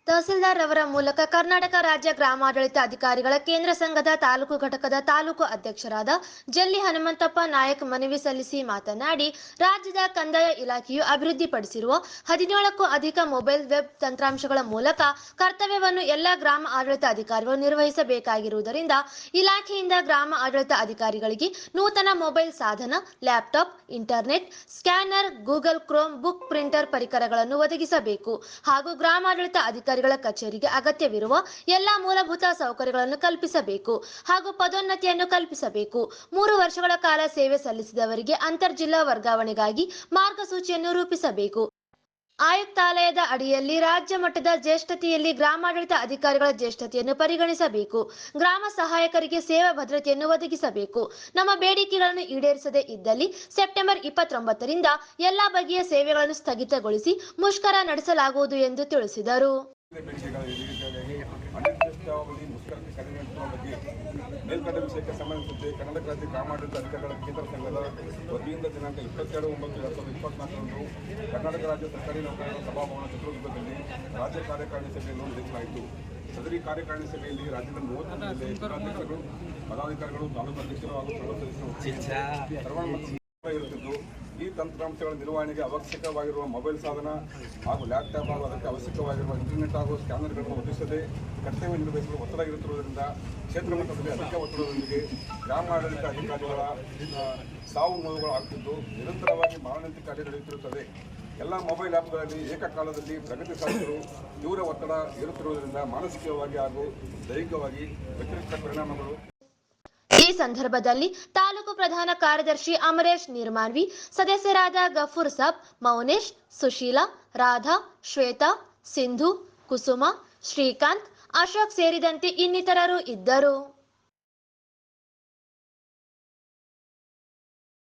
ತಹಸೀಲ್ದಾರ್ ಅವರ ಮೂಲಕ ಕರ್ನಾಟಕ ರಾಜ್ಯ ಗ್ರಾಮಾಡಳಿತ ಅಧಿಕಾರಿಗಳ ಕೇಂದ್ರ ಸಂಘದ ತಾಲೂಕು ಘಟಕದ ತಾಲೂಕು ಅಧ್ಯಕ್ಷರಾದ ಜಲ್ಲಿ ಹನುಮಂತಪ್ಪ ನಾಯಕ್ ಮನವಿ ಸಲ್ಲಿಸಿ ಮಾತನಾಡಿ, ರಾಜ್ಯದ ಕಂದಾಯ ಇಲಾಖೆಯು ಅಭಿವೃದ್ಧಿಪಡಿಸಿರುವ 17ಕ್ಕೂ ಅಧಿಕ ಮೊಬೈಲ್ ವೆಬ್ ತಂತ್ರಾಂಶಗಳ ಮೂಲಕ ಕರ್ತವ್ಯವನ್ನು ಎಲ್ಲ ಗ್ರಾಮ ಆಡಳಿತ ಅಧಿಕಾರಿಗಳು ನಿರ್ವಹಿಸಬೇಕಾಗಿರುವುದರಿಂದ ಇಲಾಖೆಯಿಂದ ಗ್ರಾಮ ಆಡಳಿತ ಅಧಿಕಾರಿಗಳಿಗೆ ನೂತನ ಮೊಬೈಲ್ ಸಾಧನ, laptop, internet, scanner, Google Chrome book printer ಪರಿಕರಗಳನ್ನು ಒದಗಿಸಬೇಕು ಹಾಗೂ ಗ್ರಾಮಾಡಳಿತ ಅಧಿಕಾರಿಗಳ ಕಚೇರಿಗೆ ಅಗತ್ಯವಿರುವ ಎಲ್ಲ ಮೂಲಭೂತ ಸೌಕರ್ಯಗಳನ್ನು ಕಲ್ಪಿಸಬೇಕು ಹಾಗೂ ಪದೋನ್ನತಿಯನ್ನು ಕಲ್ಪಿಸಬೇಕು. 3 ವರ್ಷಗಳ ಕಾಲ ಸೇವೆ ಸಲ್ಲಿಸಿದವರಿಗೆ ಅಂತರ್ ಜಿಲ್ಲಾ ವರ್ಗಾವಣೆಗಾಗಿ ಮಾರ್ಗಸೂಚಿಯನ್ನು ರೂಪಿಸಬೇಕು. ಆಯುಕ್ತಾಲಯದ ಅಡಿಯಲ್ಲಿ ರಾಜ್ಯ ಮಟ್ಟದ ಜ್ಯೇಷ್ಠತೆಯಲ್ಲಿ ಗ್ರಾಮಾಡಳಿತ ಅಧಿಕಾರಿಗಳ ಜ್ಯೇಷ್ಠತೆಯನ್ನು ಪರಿಗಣಿಸಬೇಕು. ಗ್ರಾಮ ಸಹಾಯಕರಿಗೆ ಸೇವಾ ಭದ್ರತೆಯನ್ನು ಒದಗಿಸಬೇಕು. ನಮ್ಮ ಬೇಡಿಕೆಗಳನ್ನು ಈಡೇರಿಸದೇ ಇದ್ದಲ್ಲಿ ಸೆಪ್ಟೆಂಬರ್ 29ರಿಂದ ಎಲ್ಲಾ ಬಗೆಯ ಸೇವೆಗಳನ್ನು ಸ್ಥಗಿತಗೊಳಿಸಿ ಮುಷ್ಕರ ನಡೆಸಲಾಗುವುದು ಎಂದು ತಿಳಿಸಿದರು. ಮೇಲ್ಕಂಡ ವಿಷಯಕ್ಕೆ ಸಂಬಂಧಿಸಿದಂತೆ ಕರ್ನಾಟಕ ರಾಜ್ಯ ಗ್ರಾಮಾಡಳಿತ ಅಧಿಕಾರಿಗಳ ಕೇಂದ್ರ ಸಂಘದ ವತಿಯಿಂದ ದಿನಾಂಕ 22/9/2024ರಂದು ಕರ್ನಾಟಕ ರಾಜ್ಯ ಸರ್ಕಾರಿ ನೌಕರರ ಸಭಾಭವನ ಚಿತ್ರದುರ್ಗದಲ್ಲಿ ರಾಜ್ಯ ಕಾರ್ಯಕಾರಿಣಿ ಸಭೆಯನ್ನು ನಡೆಸಲಾಯಿತು. ಸದರಿ ಕಾರ್ಯಕಾರಿಣಿ ಸಭೆಯಲ್ಲಿ ರಾಜ್ಯದ 30 ಜಿಲ್ಲೆಗಳು, ಪದಾಧಿಕಾರಿಗಳು, ತಾಲೂಕು ಅಧ್ಯಕ್ಷರು ಹಾಗೂ ಸದಸ್ಯರು ಇರುತ್ತಿದ್ದು, ಈ ತಂತ್ರಾಂಶಗಳ ನಿರ್ವಹಣೆಗೆ ಅವಶ್ಯಕವಾಗಿರುವ ಮೊಬೈಲ್ ಸಾಧನ ಹಾಗೂ ಲ್ಯಾಪ್ಟಾಪ್ ಹಾಗೂ ಅದಕ್ಕೆ ಅವಶ್ಯಕವಾಗಿರುವ ಇಂಟರ್ನೆಟ್ ಹಾಗೂ ಸ್ಕ್ಯಾನರ್ಗಳನ್ನು ಒದಗಿಸದೆ ಕರ್ತವ್ಯ ನಿರ್ವಹಿಸಲು ಒತ್ತಡ ಇರುತ್ತಿರುವುದರಿಂದ ಕ್ಷೇತ್ರ ಮಟ್ಟದಲ್ಲಿ ಅಧಿಕ ಒತ್ತಡದೊಂದಿಗೆ ಗ್ರಾಮಾಡಳಿತ ಅಧಿಕಾರಿಗಳ ಸಾವು ನೋವುಗಳು ಆಗುತ್ತಿದ್ದು ನಿರಂತರವಾಗಿ ಮಾನನಂತೆ ಕಾರ್ಯ ನಡೆಯುತ್ತಿರುತ್ತದೆ. ಎಲ್ಲ ಮೊಬೈಲ್ ಆ್ಯಪ್ಗಳಲ್ಲಿ ಏಕಕಾಲದಲ್ಲಿ ಪ್ರಗತಿ ಸಾಧಿಸಲು ತೀವ್ರ ಒತ್ತಡ ಇರುತ್ತಿರುವುದರಿಂದ ಮಾನಸಿಕವಾಗಿ ಹಾಗೂ ದೈಹಿಕವಾಗಿ ವ್ಯತಿರಿಕ್ತ ಪರಿಣಾಮಗಳು. ಈ ಸಂದರ್ಭದಲ್ಲಿ ತಾಲೂಕು ಪ್ರಧಾನ ಕಾರ್ಯದರ್ಶಿ ಅಮರೇಶ್ ನಿರ್ಮಾನ್ವಿ, ಸದಸ್ಯರಾದ ಗಫೂರ್ ಸಾಬ್, ಮೌನೇಶ್, ಸುಶೀಲಾ, ರಾಧಾ, ಶ್ವೇತಾ, ಸಿಂಧು, ಕುಸುಮ, ಶ್ರೀಕಾಂತ್, ಅಶೋಕ್ ಸೇರಿದಂತೆ ಇನ್ನಿತರರು ಇದ್ದರು.